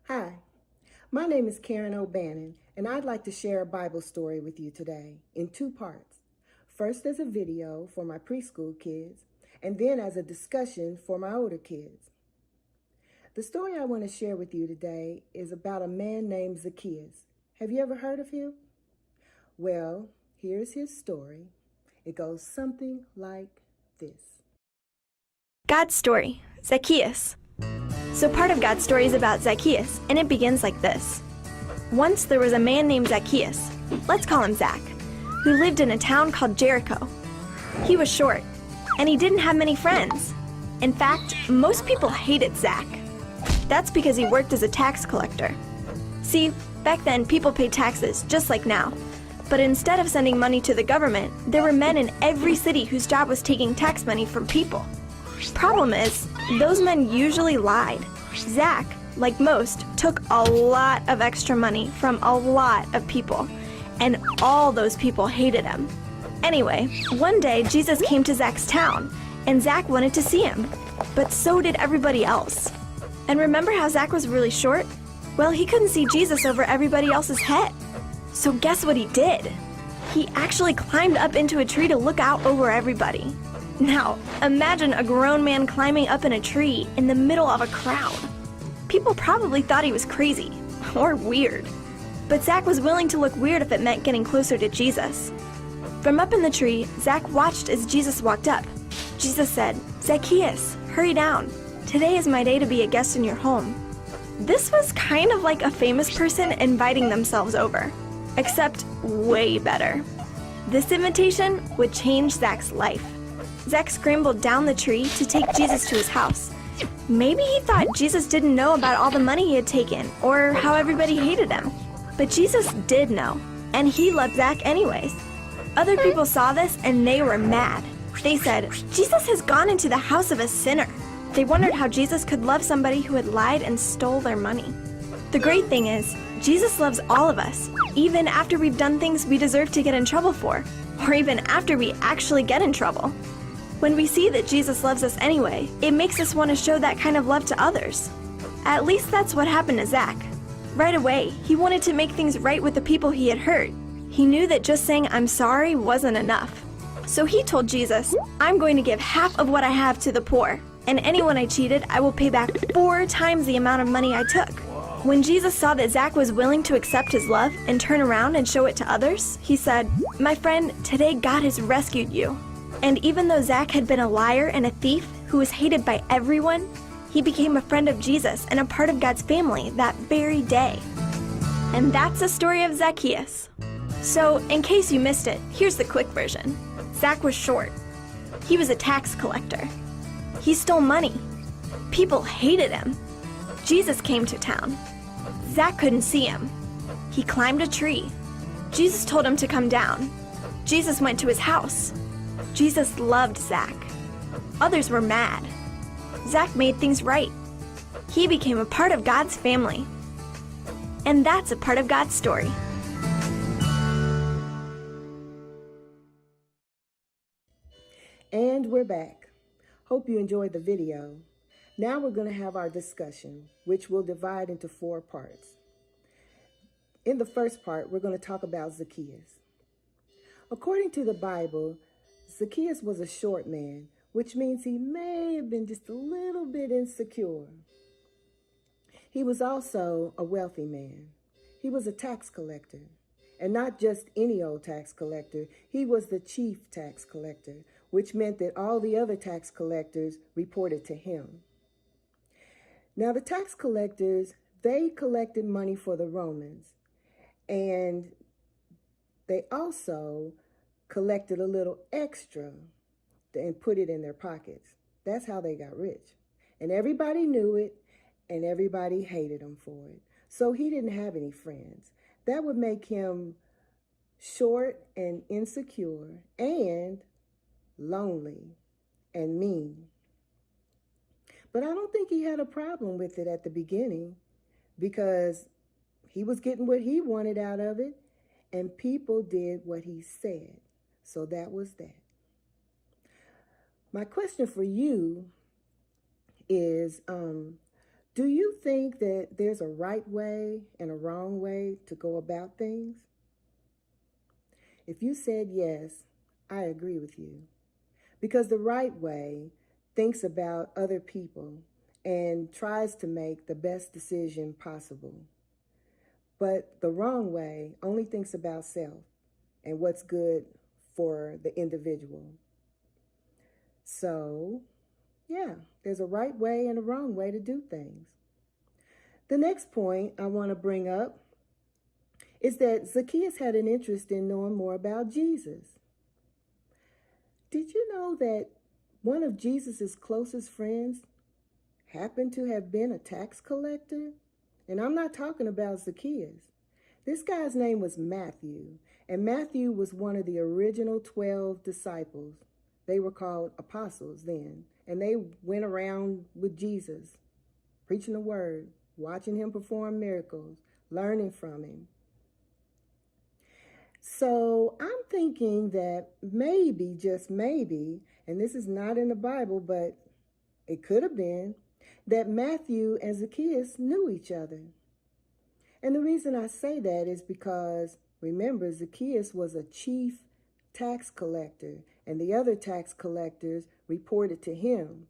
Hi, my name is Karen O'Bannon, and I'd like to share a Bible story with you today in two parts. First as a video for my preschool kids, and then as a discussion for my older kids. The story I want to share with you today is about a man named Zacchaeus. Have you ever heard of him? Well, here's his story. It goes something like this. God's story, Zacchaeus. So part of God's story is about Zacchaeus, and it begins like this. Once there was a man named Zacchaeus, let's call him Zach, who lived in a town called Jericho. He was short, and he didn't have many friends. In fact, most people hated Zach. That's because he worked as a tax collector. See, back then people paid taxes just like now. But instead of sending money to the government, there were men in every city whose job was taking tax money from people. Problem is, those men usually lied. Zach, like most, took a lot of extra money from a lot of people, and all those people hated him. Anyway, one day Jesus came to Zach's town, and Zach wanted to see him, but so did everybody else. And remember how Zach was really short? Well, he couldn't see Jesus over everybody else's head. So guess what he did? He actually climbed up into a tree to look out over everybody. Now, imagine a grown man climbing up in a tree in the middle of a crowd. People probably thought he was crazy or weird. But Zach was willing to look weird if it meant getting closer to Jesus. From up in the tree, Zach watched as Jesus walked up. Jesus said, "Zacchaeus, hurry down. Today is my day to be a guest in your home." This was kind of like a famous person inviting themselves over, except way better. This invitation would change Zach's life. Zach scrambled down the tree to take Jesus to his house. Maybe he thought Jesus didn't know about all the money he had taken or how everybody hated him. But Jesus did know, and he loved Zach anyways. Other people saw this and they were mad. They said, "Jesus has gone into the house of a sinner." They wondered how Jesus could love somebody who had lied and stole their money. The great thing is, Jesus loves all of us, even after we've done things we deserve to get in trouble for, or even after we actually get in trouble. When we see that Jesus loves us anyway, it makes us want to show that kind of love to others. At least that's what happened to Zach. Right away, he wanted to make things right with the people he had hurt. He knew that just saying "I'm sorry" wasn't enough. So he told Jesus, "I'm going to give half of what I have to the poor, and anyone I cheated, I will pay back 4 times the amount of money I took." When Jesus saw that Zach was willing to accept his love and turn around and show it to others, he said, "My friend, today God has rescued you." And even though Zach had been a liar and a thief who was hated by everyone, he became a friend of Jesus and a part of God's family that very day. And that's the story of Zacchaeus. So, in case you missed it, here's the quick version. Zach was short. He was a tax collector. He stole money. People hated him. Jesus came to town. Zach couldn't see him. He climbed a tree. Jesus told him to come down. Jesus went to his house. Jesus loved Zach. Others were mad. Zach made things right. He became a part of God's family. And that's a part of God's story. And we're back. Hope you enjoyed the video. Now we're going to have our discussion, which we'll divide into 4 parts. In the first part, we're going to talk about Zacchaeus. According to the Bible, Zacchaeus was a short man, which means he may have been just a little bit insecure. He was also a wealthy man. He was a tax collector, and not just any old tax collector. He was the chief tax collector, which meant that all the other tax collectors reported to him. Now, the tax collectors, they collected money for the Romans, and they also collected a little extra and put it in their pockets. That's how they got rich. And everybody knew it, and everybody hated him for it. So he didn't have any friends. That would make him short and insecure and lonely and mean. But I don't think he had a problem with it at the beginning, because he was getting what he wanted out of it, and people did what he said. So that was that. My question for you is, Do you think that there's a right way and a wrong way to go about things? If you said yes, I agree with you. Because the right way thinks about other people and tries to make the best decision possible. But the wrong way only thinks about self and what's good for the individual. So, yeah, there's a right way and a wrong way to do things. The next point I want to bring up is that Zacchaeus had an interest in knowing more about Jesus. Did you know that one of Jesus's closest friends happened to have been a tax collector? And I'm not talking about Zacchaeus. This guy's name was Matthew, and Matthew was one of the original 12 disciples. They were called apostles then, and they went around with Jesus, preaching the word, watching him perform miracles, learning from him. So I'm thinking that maybe, just maybe, and this is not in the Bible, but it could have been, that Matthew and Zacchaeus knew each other. And the reason I say that is because, remember, Zacchaeus was a chief tax collector, and the other tax collectors reported to him.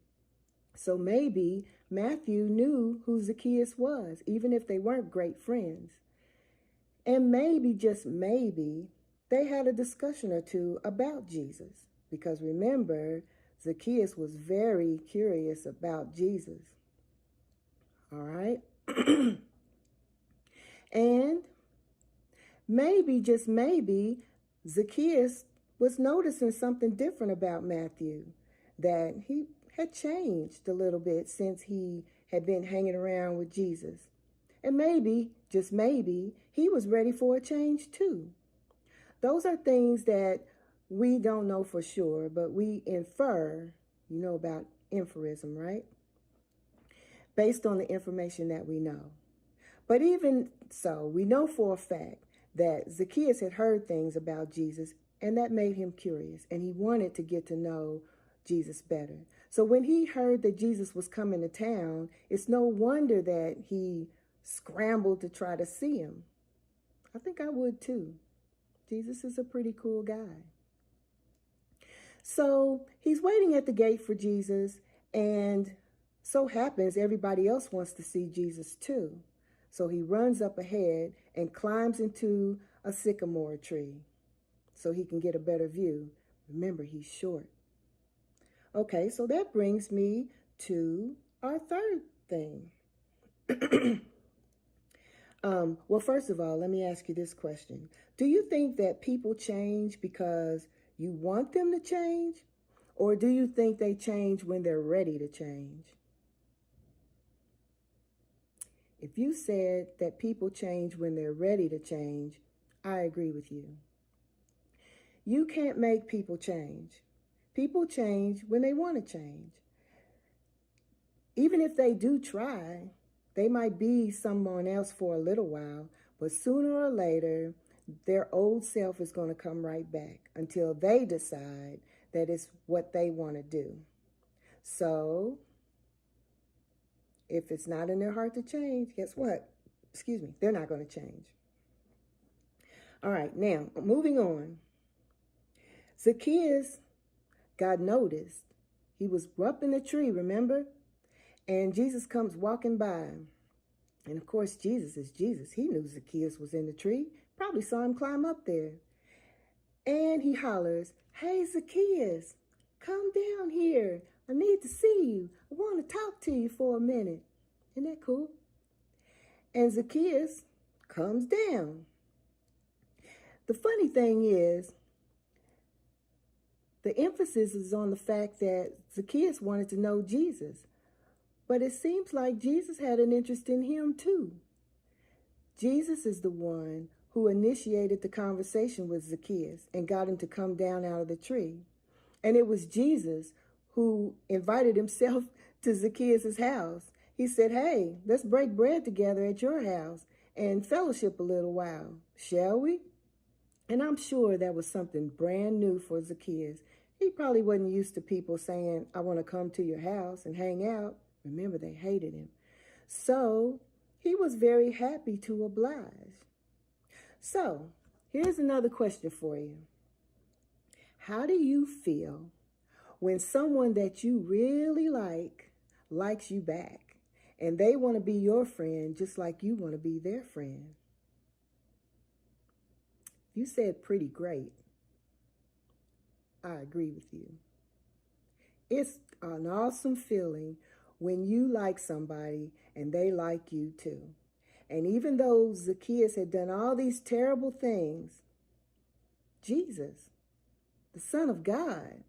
So maybe Matthew knew who Zacchaeus was, even if they weren't great friends. And maybe, just maybe, they had a discussion or two about Jesus. Because remember, Zacchaeus was very curious about Jesus. All right? And maybe, just maybe, Zacchaeus was noticing something different about Matthew, that he had changed a little bit since he had been hanging around with Jesus. And maybe, just maybe, he was ready for a change too. Those are things that we don't know for sure, but we infer, you know about inferism, right? Based on the information that we know. But even so, we know for a fact that Zacchaeus had heard things about Jesus, and that made him curious, and he wanted to get to know Jesus better. So when he heard that Jesus was coming to town, it's no wonder that he scrambled to try to see him. I think I would too. Jesus is a pretty cool guy. So he's waiting at the gate for Jesus, and so happens everybody else wants to see Jesus too. So he runs up ahead and climbs into a sycamore tree so he can get a better view. Remember, he's short. Okay, so that brings me to our third thing. Well, first of all, let me ask you this question. Do you think that people change because you want them to change? Or do you think they change when they're ready to change? If you said that people change when they're ready to change, I agree with you. You can't make people change. People change when they want to change. Even if they do try, they might be someone else for a little while, but sooner or later, their old self is going to come right back until they decide that it's what they want to do. So, if it's not in their heart to change, guess what? They're not going to change. All right, now, moving on. Zacchaeus got noticed. He was up in the tree, remember? And Jesus comes walking by. And of course, Jesus is Jesus. He knew Zacchaeus was in the tree. Probably saw him climb up there. And he hollers, "Hey, Zacchaeus, come down here. I need to see you. I want to talk to you for a minute." Isn't that cool? And Zacchaeus comes down. The funny thing is, the emphasis is on the fact that Zacchaeus wanted to know Jesus. But it seems like Jesus had an interest in him too. Jesus is the one who initiated the conversation with Zacchaeus and got him to come down out of the tree. And it was Jesus who invited himself to Zacchaeus' house. He said, "Hey, let's break bread together at your house and fellowship a little while, shall we?" And I'm sure that was something brand new for Zacchaeus. He probably wasn't used to people saying, "I want to come to your house and hang out." Remember, they hated him. So he was very happy to oblige. So here's another question for you. How do you feel when someone that you really likes you back and they want to be your friend just like you want to be their friend? You said pretty great. I agree with you. It's an awesome feeling when you like somebody and they like you too. And even though Zacchaeus had done all these terrible things, Jesus, the Son of God,